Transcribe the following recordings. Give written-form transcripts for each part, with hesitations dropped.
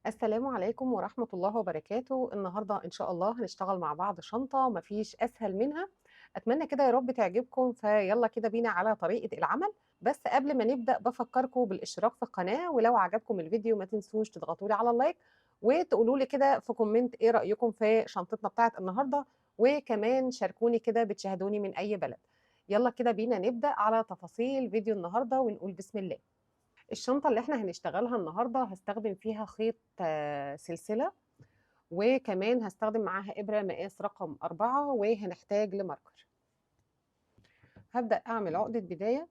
السلام عليكم ورحمة الله وبركاته. النهاردة إن شاء الله هنشتغل مع بعض شنطة مفيش أسهل منها. أتمنى كده يا رب تعجبكم، فيلا كده بينا على طريقة العمل. بس قبل ما نبدأ بفكركم بالاشتراك في القناة، ولو عجبكم الفيديو ما تنسوش تضغطوا لي على اللايك وتقولوا لي كده في كومنت إيه رأيكم في شنطتنا بتاعت النهاردة، وكمان شاركوني كده بتشاهدوني من أي بلد. يلا كده بينا نبدأ على تفاصيل فيديو النهاردة ونقول بسم الله. الشنطة اللي احنا هنشتغلها النهاردة هستخدم فيها خيط سلسلة، وكمان هستخدم معاها إبرة مقاس رقم 4، وهنحتاج لماركر. هبدأ أعمل عقدة بداية،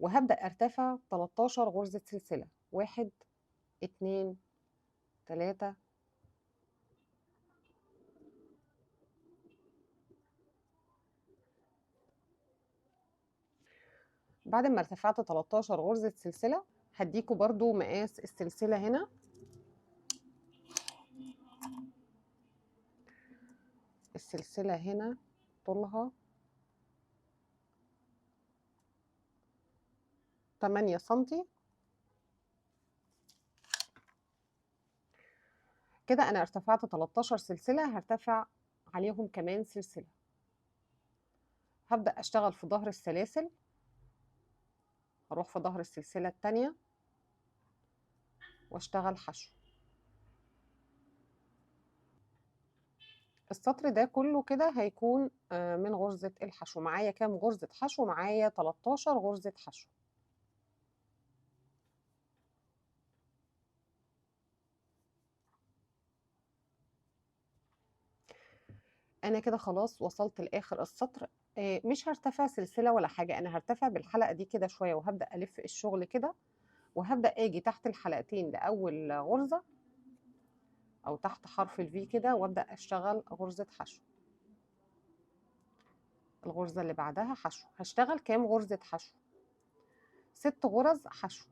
وهبدأ أرتفع 13 غرزة سلسلة. 1 2 3 بعد ما ارتفعت 13 غرزة سلسلة هديكوا برضو مقاس السلسلة هنا. السلسلة هنا طولها 8 سنتي. كده أنا ارتفعت 13 سلسلة، هرتفع عليهم كمان سلسلة. هبدأ أشتغل في ظهر السلاسل، هروح في ظهر السلسلة التانية واشتغل حشو. السطر ده كله كده هيكون من غرزة الحشو. معايا كام غرزة حشو؟ معايا 13 غرزة حشو. انا كده خلاص وصلت لاخر السطر. مش هرتفع سلسلة ولا حاجة، انا هرتفع بالحلقة دي كده شوية وهبدأ الف الشغل كده، وهبدأ اجي تحت الحلقتين لاول غرزة او تحت حرف الفي كده، وابدأ اشتغل غرزة حشو. الغرزة اللي بعدها حشو. هشتغل كام غرزة حشو؟ 6 غرز حشو.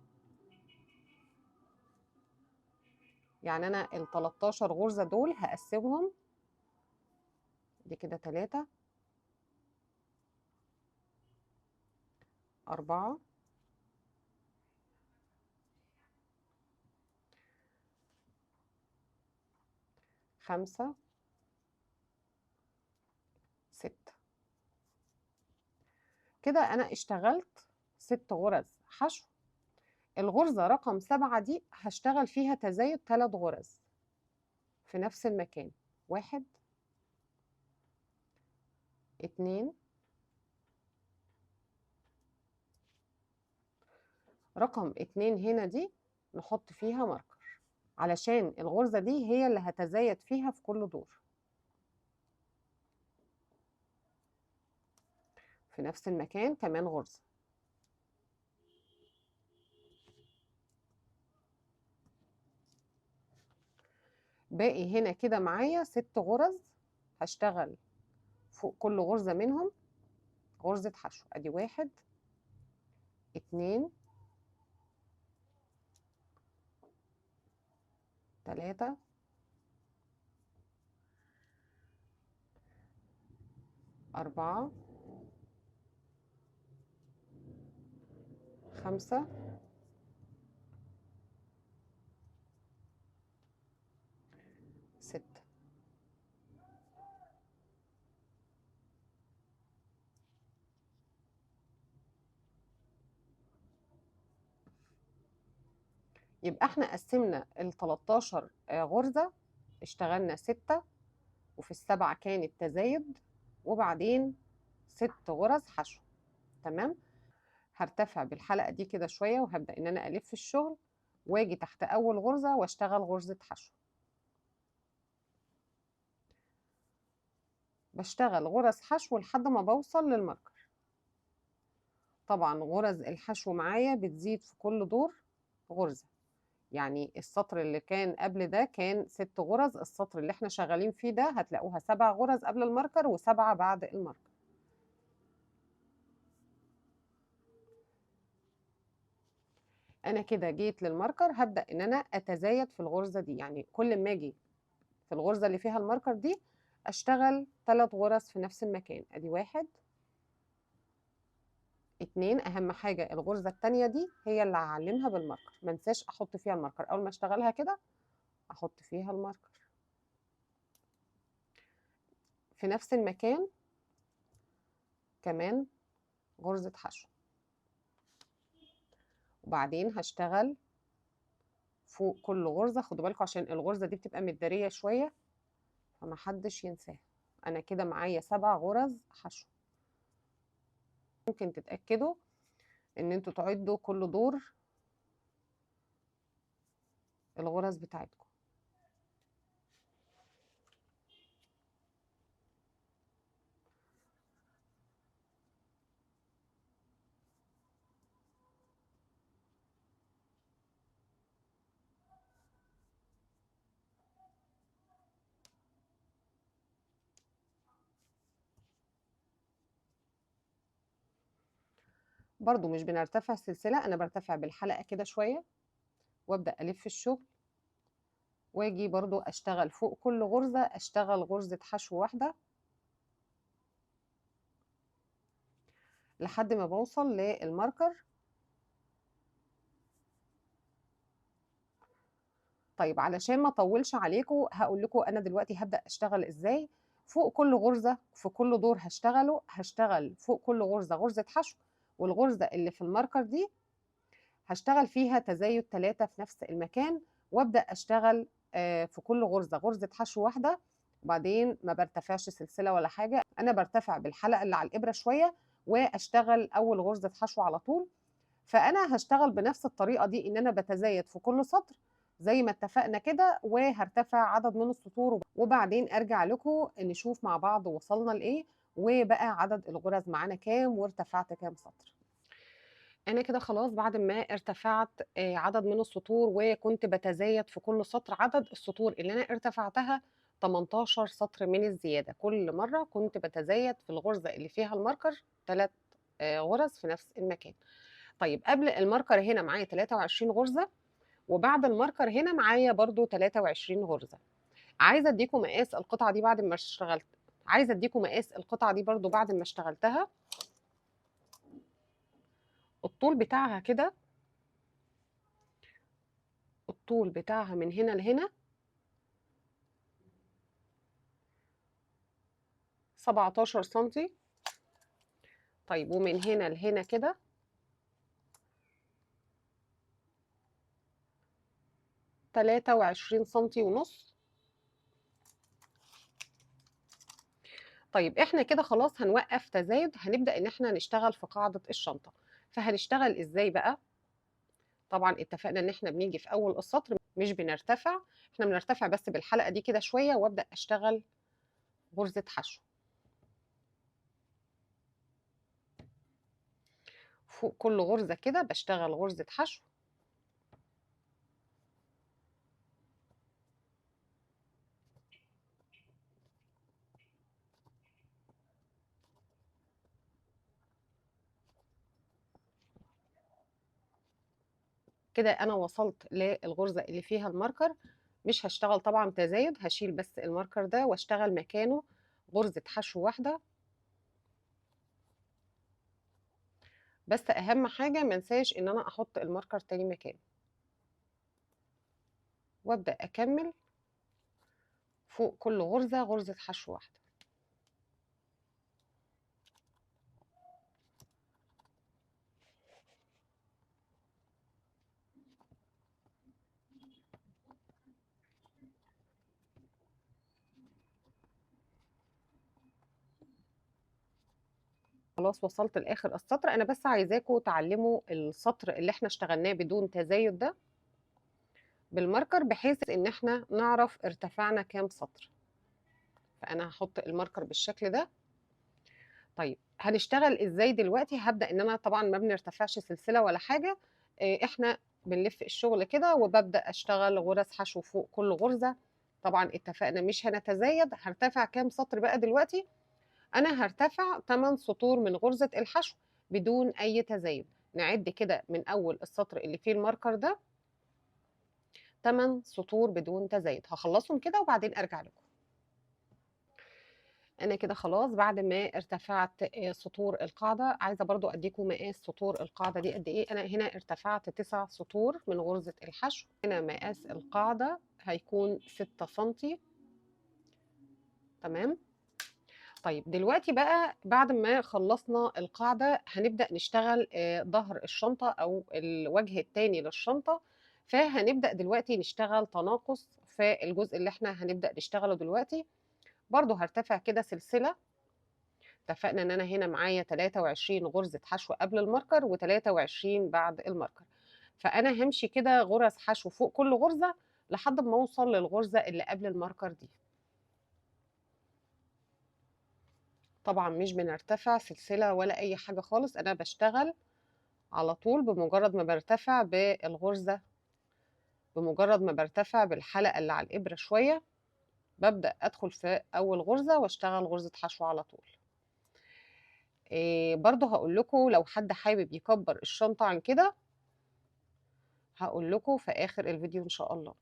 يعني انا ال 13 غرزة دول هقسمهم، دي كده 3 4 5 6. كده انا اشتغلت 6 غرز حشو. الغرزة رقم 7 دي هشتغل فيها تزايد 3 غرز في نفس المكان. 1 2. رقم 2 هنا دي نحط فيها ماركر، علشان الغرزة دي هي اللي هتزايد فيها في كل دور. في نفس المكان كمان غرزة. باقي هنا كده معايا 6 غرز هشتغل فوق كل غرزة منهم غرزة حشو. ادي 1 2 3 4 5 6. يبقى احنا قسمنا ال 13 غرزة، اشتغلنا 6 وفي السبعة كان التزايد، وبعدين 6 غرز حشو. تمام. هرتفع بالحلقة دي كده شوية وهبدأ ان انا الف الشغل، واجي تحت اول غرزة واشتغل غرزة حشو. بشتغل غرز حشو لحد ما بوصل للماركر. طبعا غرز الحشو معايا بتزيد في كل دور غرزة. يعني السطر اللي كان قبل ده كان 6 غرز، السطر اللي احنا شغالين فيه ده هتلاقوها 7 غرز قبل الماركر و7 بعد الماركر. انا كده جيت للماركر، هبدأ ان انا اتزايد في الغرزة دي. يعني كل ما اجي في الغرزة اللي فيها الماركر دي اشتغل 3 غرز في نفس المكان. ادي 1 2 اهم حاجه الغرزه التانيه دي هي اللي هعلمها بالماركر، ما انساش احط فيها الماركر اول ما اشتغلها كده، احط فيها الماركر في نفس المكان كمان غرزه حشو. وبعدين هشتغل فوق كل غرزه، خدوا بالكم عشان الغرزه دي بتبقى متداريه شويه فمحدش ينساها. انا كده معايا 7 غرز حشو. ممكن تتاكدوا ان انتوا تعدوا كل دور الغرز بتاعتكم. برضو مش بنرتفع السلسله، انا برتفع بالحلقه كده شويه وابدا الف الشغل، واجي برضو اشتغل فوق كل غرزه اشتغل غرزه حشو واحده لحد ما بوصل للماركر. طيب علشان ما اطولش عليكم هقول لكم انا دلوقتي هبدا اشتغل ازاي. فوق كل غرزه في كل دور هشتغله هشتغل فوق كل غرزه غرزه حشو، والغرزه اللي في الماركر دي هشتغل فيها تزايد 3 في نفس المكان، وابدا اشتغل في كل غرزه غرزه حشو واحده. وبعدين ما برتفعش سلسله ولا حاجه، انا برتفع بالحلقه اللي على الابره شويه واشتغل اول غرزه حشو على طول. فانا هشتغل بنفس الطريقه دي ان انا بتزايد في كل سطر زي ما اتفقنا كده، وهرتفع عدد من السطور وبعدين ارجع لكم نشوف مع بعض وصلنا لايه وبقى عدد الغرز معانا كام وارتفعت كام سطر. انا كده خلاص بعد ما ارتفعت عدد من السطور وكنت بتزايد في كل سطر عدد السطور اللي انا ارتفعتها 18 سطر من الزياده. كل مره كنت بتزايد في الغرزه اللي فيها الماركر 3 غرز في نفس المكان. طيب قبل الماركر هنا معايا 23 غرزه، وبعد الماركر هنا معايا برضو 23 غرزه. عايزه اديكم مقاس القطعه دي بعد ما اشتغلت، عايزه اديكم مقاس القطعه دي برضو بعد ما اشتغلتها. الطول بتاعها كده، الطول بتاعها من هنا لهنا 17 سنتي. طيب ومن هنا لهنا كده 23 سنتي ونص. طيب احنا كده خلاص هنوقف تزايد، هنبدأ ان احنا نشتغل في قاعدة الشنطة. فهنشتغل ازاي بقى؟ طبعا اتفقنا ان احنا بنيجي في اول السطر مش بنرتفع، احنا بنرتفع بس بالحلقة دي كده شوية وابدأ اشتغل غرزة حشو فوق كل غرزة كده بشتغل غرزة حشو. كده انا وصلت للغرزة اللي فيها الماركر. مش هشتغل طبعا تزايد، هشيل بس الماركر ده واشتغل مكانه غرزة حشو واحدة. بس اهم حاجة منساش ان انا احط الماركر تاني مكانه، وابدأ اكمل فوق كل غرزة غرزة حشو واحدة. خلاص وصلت لاخر السطر. انا بس عايزاكم تعلموا السطر اللي احنا اشتغلناه بدون تزايد ده بالماركر بحيث ان احنا نعرف ارتفعنا كام سطر. فانا هحط الماركر بالشكل ده. طيب هنشتغل ازاي دلوقتي؟ هبدأ ان انا طبعا ما بنرتفعش سلسلة ولا حاجة، احنا بنلف الشغل كده وببدأ اشتغل غرز حشو فوق كل غرزة. طبعا اتفقنا مش هنتزايد. هرتفع كام سطر بقى دلوقتي؟ انا هرتفع 8 سطور من غرزة الحشو بدون اي تزايد. نعد كده من اول السطر اللي فيه الماركر ده 8 سطور بدون تزايد. هخلصهم كده وبعدين ارجع لكم. انا كده خلاص بعد ما ارتفعت سطور القاعده. عايزه برضو اديكم مقاس سطور القاعده دي قد ايه. انا هنا ارتفعت 9 سطور من غرزه الحشو. هنا مقاس القاعده هيكون 6 سنتي. تمام. طيب دلوقتي بقى بعد ما خلصنا القاعده هنبدا نشتغل ظهر الشنطه او الوجه الثاني للشنطه. فهنبدا دلوقتي نشتغل تناقص في الجزء اللي احنا هنبدا نشتغله دلوقتي. برضو هرتفع كده سلسله. اتفقنا ان انا هنا معايا 23 غرزة حشو قبل الماركر و23 بعد الماركر. فانا همشي كده غرز حشو فوق كل غرزة لحد ما اوصل للغرزة اللي قبل الماركر دي. طبعا مش بنرتفع سلسلة ولا اي حاجة خالص، انا بشتغل على طول بمجرد ما برتفع بالغرزة، بمجرد ما برتفع بالحلقة اللي على الابرة شوية ببدأ ادخل في اول غرزة واشتغل غرزة حشو على طول. برضو هقول لكم لو حد حابب يكبر الشنطة عن كده هقول لكم في آخر الفيديو إن شاء الله.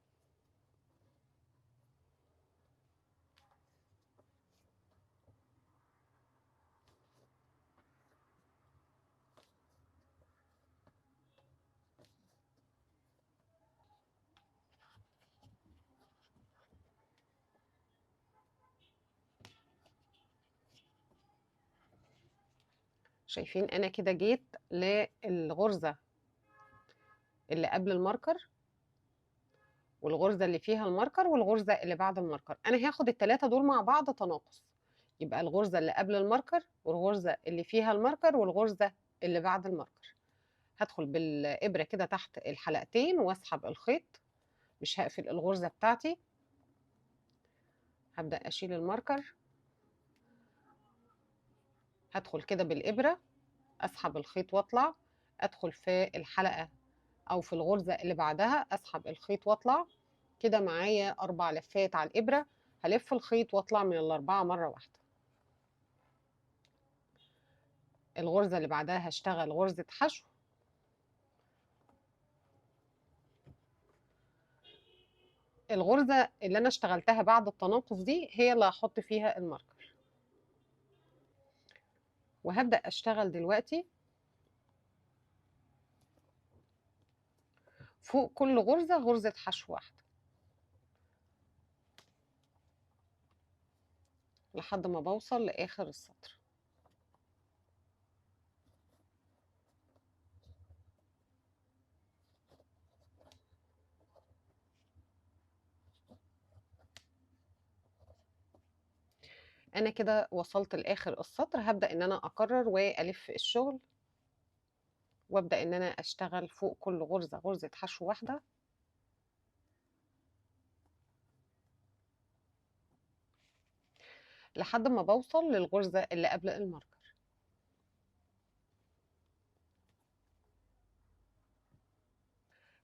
شايفين أنا كده جيت للغرزة اللي قبل الماركر والغرزة اللي فيها الماركر والغرزة اللي بعد الماركر. أنا هاخد التلاتة دول مع بعض تناقص، يبقى الغرزة اللي قبل الماركر والغرزة اللي فيها الماركر والغرزة اللي بعد الماركر. هدخل بالإبرة كده تحت الحلقتين واسحب الخيط، مش هقفل الغرزة بتاعتي. هبدأ أشيل الماركر، هدخل كده بالإبرة أسحب الخيط واطلع، أدخل في الحلقة أو في الغرزة اللي بعدها أسحب الخيط واطلع. كده معايا 4 لفات على الإبرة، هلف الخيط واطلع من الأربعة مرة واحدة. الغرزة اللي بعدها هشتغل غرزة حشو، الغرزة اللي أنا اشتغلتها بعد التناقص دي هي اللي هحط فيها الماركر. وهبدأ أشتغل دلوقتي فوق كل غرزة غرزة حشو واحدة لحد ما بوصل لآخر السطر. أنا كده وصلت لآخر السطر. هبدأ إن أنا أكرر وألف الشغل وأبدأ إن أنا أشتغل فوق كل غرزة غرزة حشو واحدة لحد ما بوصل للغرزة اللي قبل الماركر.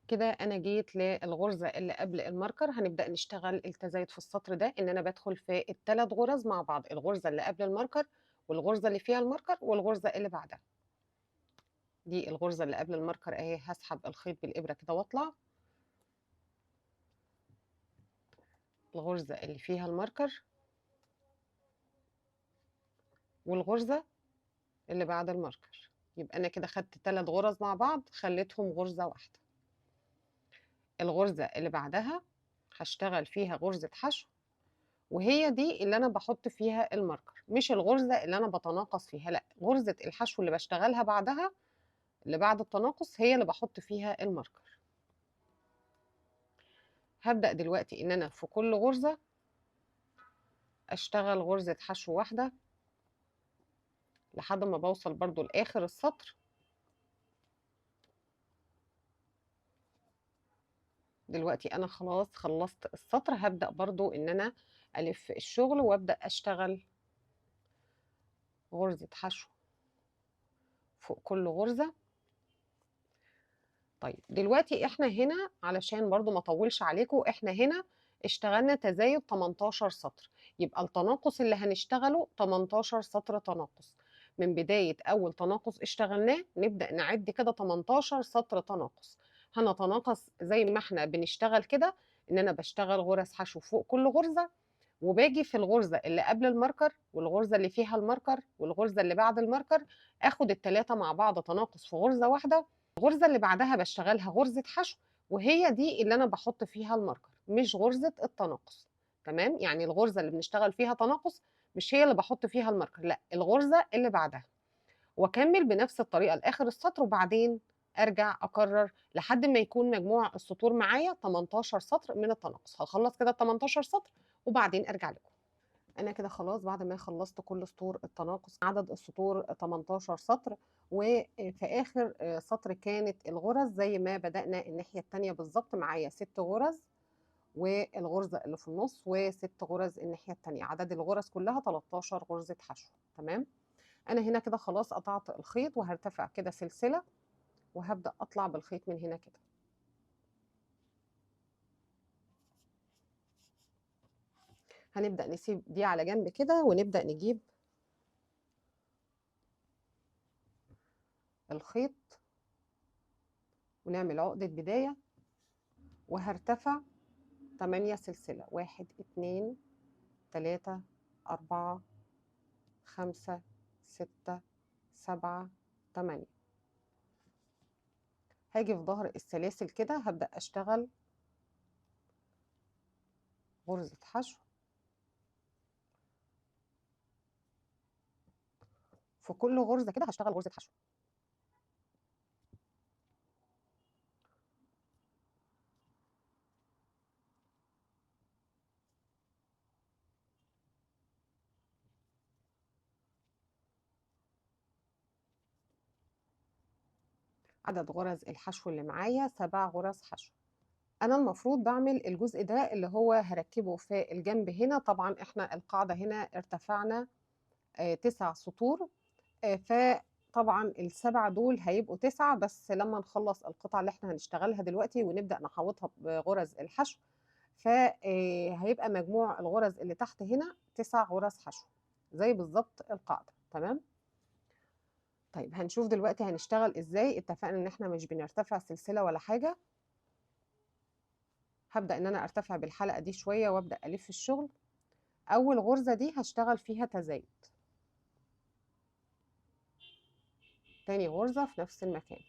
كده انا جيت للغرزة اللي قبل الماركر. هنبدأ نشتغل التزايد في السطر ده ان انا بدخل في الثلاث غرز مع بعض، الغرزة اللي قبل الماركر والغرزة اللي فيها الماركر والغرزة اللي بعدها. دي الغرزة اللي قبل الماركر اهي. هسحب الخيط بالإبرة كده واطلع. الغرزة اللي فيها الماركر والغرزة اللي بعد الماركر. يبقى انا كده خدت 3 غرز مع بعض خليتهم غرزة واحدة. الغرزة اللي بعدها هشتغل فيها غرزة حشو، وهي دي اللي انا بحط فيها الماركر، مش الغرزة اللي انا بتناقص فيها، لا، غرزة الحشو اللي بشتغلها بعدها اللي بعد التناقص هي اللي بحط فيها الماركر. هبدأ دلوقتي ان انا في كل غرزة اشتغل غرزة حشو واحدة لحد ما بوصل برضو لاخر السطر. دلوقتي انا خلاص خلصت السطر. هبدأ برضو ان انا الف الشغل وابدأ اشتغل غرزة حشو فوق كل غرزة. طيب دلوقتي احنا هنا علشان برضو ما اطولش عليكم، احنا هنا اشتغلنا تزايد 18 سطر، يبقى التناقص اللي هنشتغله 18 سطر تناقص. من بداية أول تناقص اشتغلناه نبدأ نعد كده 18 سطر تناقص. هنتناقص زي ما احنا بنشتغل كده، إن أنا بشتغل غرز حشو فوق كل غرزة وباجي في الغرزة اللي قبل الماركر والغرزة اللي فيها الماركر والغرزة اللي بعد الماركر، اخد التلاتة مع بعض تناقص في غرزة واحدة. الغرزة اللي بعدها بشتغلها غرزة حشو، وهي دي اللي انا بحط فيها الماركر، مش غرزة التناقص. تمام؟ يعني الغرزة اللي بنشتغل فيها تناقص مش هي اللي بحط فيها الماركر، لا، الغرزة اللي بعدها. واكمل بنفس الطريقة لاخر السطر، وبعدين ارجع اكرر لحد ما يكون مجموع السطور معايا 18 سطر من التناقص. هخلص كده 18 سطر وبعدين ارجع لكم. انا كده خلاص بعد ما خلصت كل سطور التناقص، عدد السطور 18 سطر. وفي اخر سطر كانت الغرز زي ما بدأنا الناحية التانية بالظبط، معايا 6 غرز والغرزة اللي في النص و6 غرز الناحية التانية. عدد الغرز كلها 13 غرزة حشو. تمام؟ انا هنا كده خلاص قطعت الخيط، وهرتفع كده سلسلة وهبدأ اطلع بالخيط من هنا كده. هنبدأ نسيب دي على جنب كده، ونبدأ نجيب الخيط ونعمل عقدة بداية، وهرتفع 8 سلسلة. 1 2 3 4 5 6 7 8. هاجي في ظهر السلاسل كده هبدأ أشتغل غرزة حشو. في كل غرزة كده هشتغل غرزة حشو. عدد غرز الحشو اللي معايا 7 غرز حشو. أنا المفروض بعمل الجزء ده اللي هو هركبه في الجنب هنا. طبعا احنا القاعدة هنا ارتفعنا 9 سطور، فطبعا ال7 دول هيبقوا 9 بس لما نخلص القطعة اللي احنا هنشتغلها دلوقتي ونبدأ نحوطها بغرز الحشو، فهيبقى مجموع الغرز اللي تحت هنا 9 غرز حشو زي بالظبط القاعدة. تمام؟ طيب هنشوف دلوقتي هنشتغل ازاي. اتفقنا ان احنا مش بنرتفع سلسلة ولا حاجة. هبدأ ان انا ارتفع بالحلقة دي شوية وابدأ الف الشغل. اول غرزة دي هشتغل فيها تزايد، تاني غرزة في نفس المكان.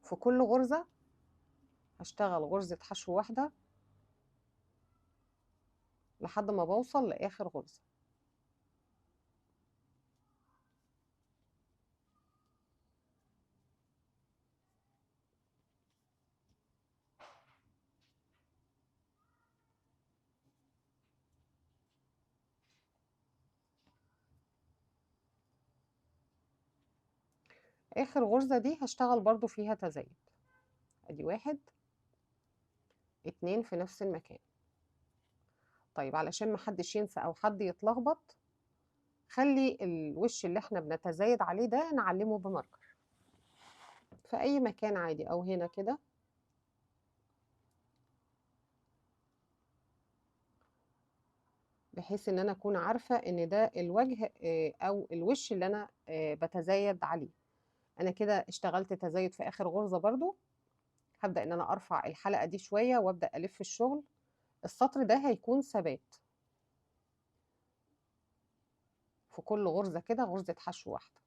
في كل غرزة هشتغل غرزة حشو واحدة لحد ما بوصل لآخر غرزة. آخر غرزة دي هشتغل برضو فيها تزايد. ادي 1 2 في نفس المكان. طيب علشان محدش ينسى او حد يتلخبط، خلي الوش اللي احنا بنتزايد عليه ده نعلمه بماركر في اي مكان عادي، او هنا كده، بحيث ان انا اكون عارفة ان ده الوجه او الوش اللي انا بتزايد عليه. انا كده اشتغلت تزايد في اخر غرزة برضو. هبدأ ان انا ارفع الحلقة دي شوية وابدأ الف الشغل. السطر ده هيكون ثبات. في كل غرزة كده غرزة حشو واحدة.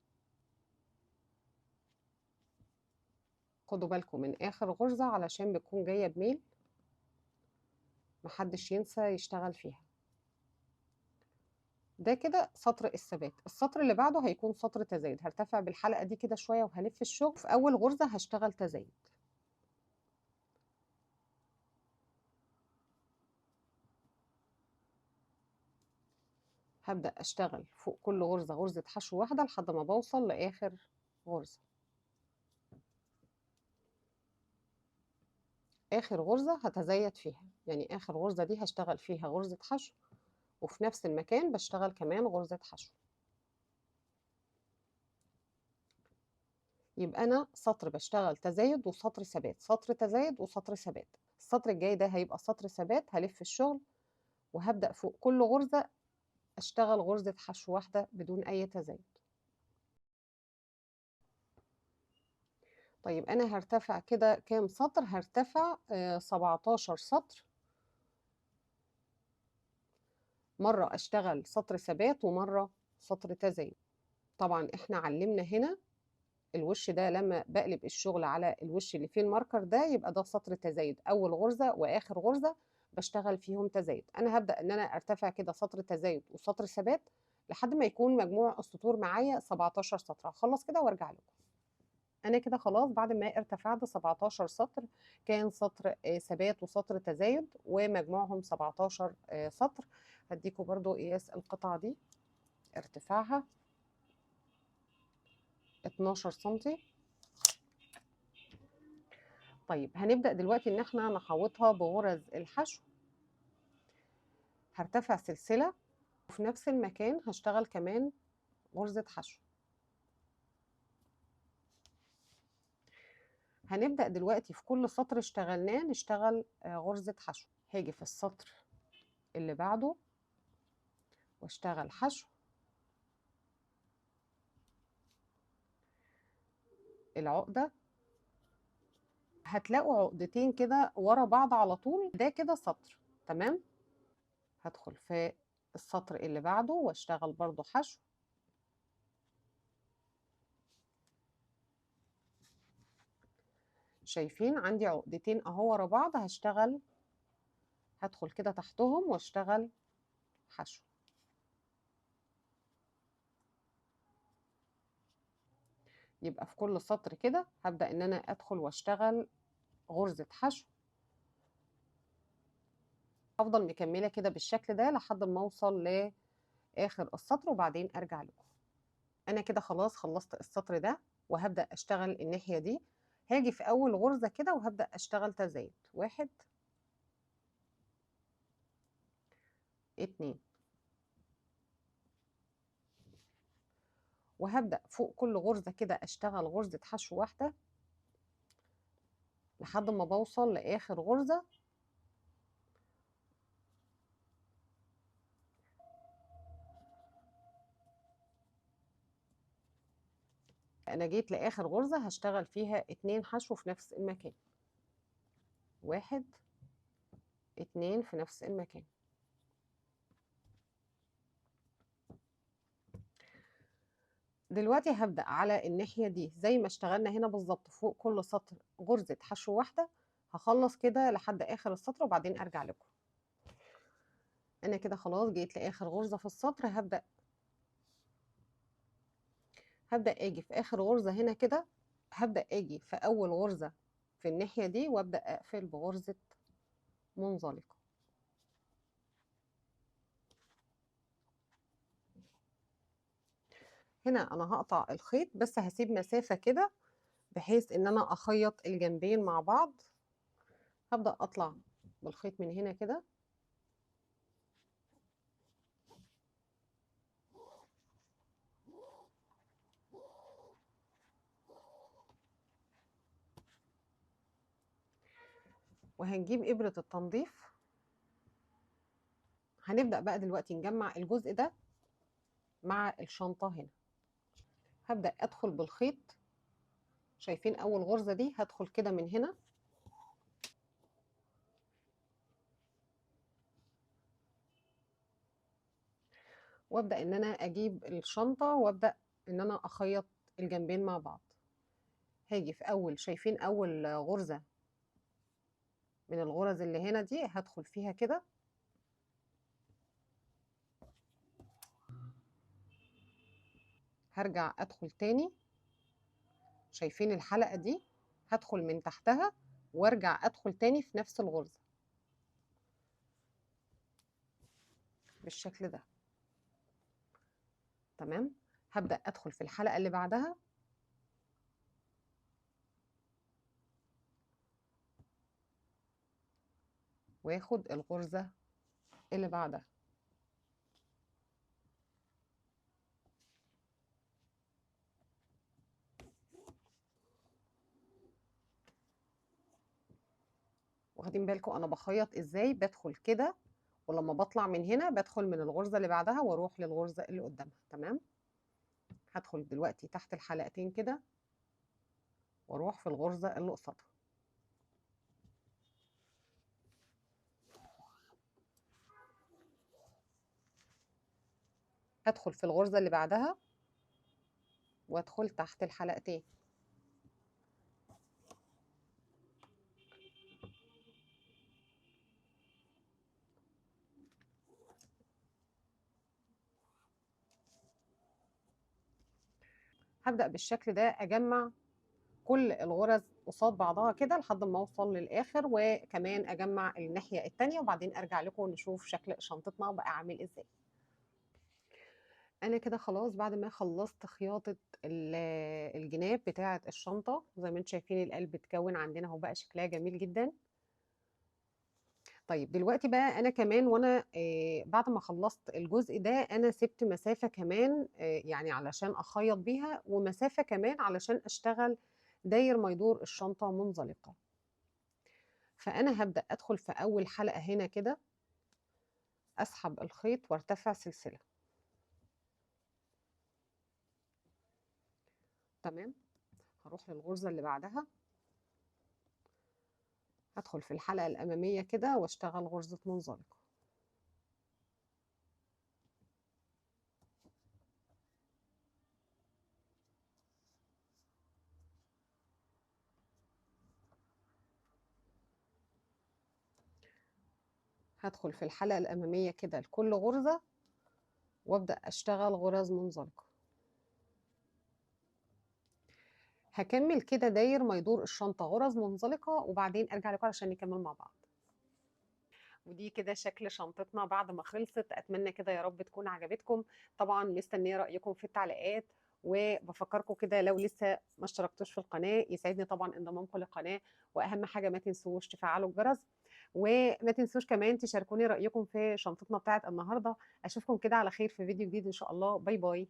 خدوا بالكم من آخر غرزة علشان بتكون جاية بميل، محدش ينسى يشتغل فيها. ده كده سطر الثبات. السطر اللي بعده هيكون سطر تزايد. هرتفع بالحلقة دي كده شوية وهلف الشغل. في أول غرزة هشتغل تزايد. هبدأ أشتغل فوق كل غرزة غرزة حشو واحدة لحد ما بوصل لآخر غرزة. آخر غرزة هتزايد فيها، يعني آخر غرزة دي هشتغل فيها غرزة حشو، وفي نفس المكان بشتغل كمان غرزة حشو. يبقى أنا سطر بشتغل تزايد وسطر ثبات، سطر تزايد وسطر ثبات. السطر الجاي ده هيبقى سطر ثبات. هلف الشغل وهبدأ فوق كل غرزة أشتغل غرزة حشو واحدة بدون أي تزايد. طيب أنا هارتفع كده كام سطر؟ هارتفع 17 سطر. مرة أشتغل سطر ثبات ومرة سطر تزايد. طبعا احنا علمنا هنا الوش ده لما بقلب الشغل على الوش اللي فيه الماركر ده يبقى ده سطر تزايد، أول غرزة وآخر غرزة بشتغل فيهم تزايد. أنا هبدأ إن أنا أرتفع كده سطر تزايد وسطر ثبات لحد ما يكون مجموع السطور معايا 17 سطر. هخلص كده وارجع لكم. انا كده خلاص بعد ما ارتفعت 17 سطر، كان سطر ثبات وسطر تزايد ومجموعهم 17 سطر. هديكم برضو قياس القطعة دي، ارتفاعها 12 سنتي. طيب هنبدأ دلوقتي ان احنا نحوطها بغرز الحشو. هرتفع سلسلة وفي نفس المكان هشتغل كمان غرزة حشو. هنبدأ دلوقتي في كل سطر اشتغلناه نشتغل غرزة حشو. هاجي في السطر اللي بعده واشتغل حشو. العقدة هتلاقوا عقدتين كده ورا بعض على طول، ده كده سطر. تمام. هدخل في السطر اللي بعده واشتغل برضو حشو. شايفين عندي عقدتين اهو ورا بعض، هشتغل هدخل كده تحتهم واشتغل حشو. يبقى في كل سطر كده هبدأ ان انا ادخل واشتغل غرزة حشو. افضل مكملة كده بالشكل ده لحد ما اوصل لاخر السطر وبعدين ارجع لكم. انا كده خلاص خلصت السطر ده وهبدأ اشتغل الناحية دي. هاجي في اول غرزة كده وهبدأ اشتغل تزايد، 1 2، وهبدأ فوق كل غرزة كده اشتغل غرزة حشو واحدة لحد ما بوصل لآخر غرزة. انا جيت لآخر غرزة هشتغل فيها 2 حشو في نفس المكان، 1 2 في نفس المكان. دلوقتي هبدأ على الناحية دي زي ما اشتغلنا هنا بالظبط، فوق كل سطر غرزة حشو واحدة. هخلص كده لحد آخر السطر وبعدين ارجع لكم. انا كده خلاص جيت لآخر غرزة في السطر. هبدأ اجي في آخر غرزة هنا كده، هبدأ اجي في اول غرزة في الناحية دي وابدأ اقفل بغرزة منزلقة. هنا انا هقطع الخيط بس هسيب مسافة كده بحيث ان انا اخيط الجنبين مع بعض. هبدأ اطلع بالخيط من هنا كده، وهنجيب إبرة التنظيف. هنبدأ بقى دلوقتي نجمع الجزء ده مع الشنطة هنا. هبدأ ادخل بالخيط، شايفين اول غرزة دي هدخل كده من هنا وابدأ ان انا اجيب الشنطة وابدأ ان انا اخيط الجنبين مع بعض. هاجي في شايفين اول غرزة من الغرز اللي هنا دي هدخل فيها كده، هرجع ادخل تاني. شايفين الحلقة دي هدخل من تحتها وارجع ادخل تاني في نفس الغرزة بالشكل ده. تمام. هبدأ ادخل في الحلقة اللي بعدها واخد الغرزة اللي بعدها. واخدين بالكم انا بخيط ازاي؟ بدخل كده ولما بطلع من هنا بدخل من الغرزة اللي بعدها واروح للغرزة اللي قدامها. تمام. هدخل دلوقتي تحت الحلقتين كده واروح في الغرزة اللي قصادها. هدخل في الغرزة اللي بعدها وادخل تحت الحلقتين. هبدأ بالشكل ده اجمع كل الغرز قصاد بعضها كده لحد ما اوصل للاخر، وكمان اجمع الناحية التانية، وبعدين ارجع لكم نشوف شكل شنطتنا بقى عامل ازاي. انا كده خلاص بعد ما خلصت خياطة الجناب بتاعة الشنطة، زي ما انتم شايفين القلب اتكون عندنا اهو، بقى شكلها جميل جدا. طيب دلوقتي بقى انا كمان وانا بعد ما خلصت الجزء ده انا سبت مسافة كمان يعني علشان اخيط بيها، ومسافة كمان علشان اشتغل داير ما يدور الشنطة منزلقة. فانا هبدأ ادخل في اول حلقة هنا كده، اسحب الخيط وارتفع سلسلة. تمام. هروح للغرزة اللي بعدها، هدخل في الحلقة الأمامية كده واشتغل غرزة منزلقة. هدخل في الحلقة الأمامية كده لكل غرزة وابدأ أشتغل غرز منزلقة. هكمل كده داير ما يدور الشنطة غرز منزلقة، وبعدين أرجع لكم علشان نكمل مع بعض. ودي كده شكل شنطتنا بعد ما خلصت. أتمنى كده يا رب تكون عجبتكم. طبعا مستنية رأيكم في التعليقات، وبفكركم كده لو لسه ما اشتركتوش في القناة يسعدني طبعا انضمامكم للقناة، وأهم حاجة ما تنسوش تفعلوا الجرس، وما تنسوش كمان تشاركوني رأيكم في شنطتنا بتاعت النهاردة. أشوفكم كده على خير في فيديو جديد إن شاء الله. باي باي.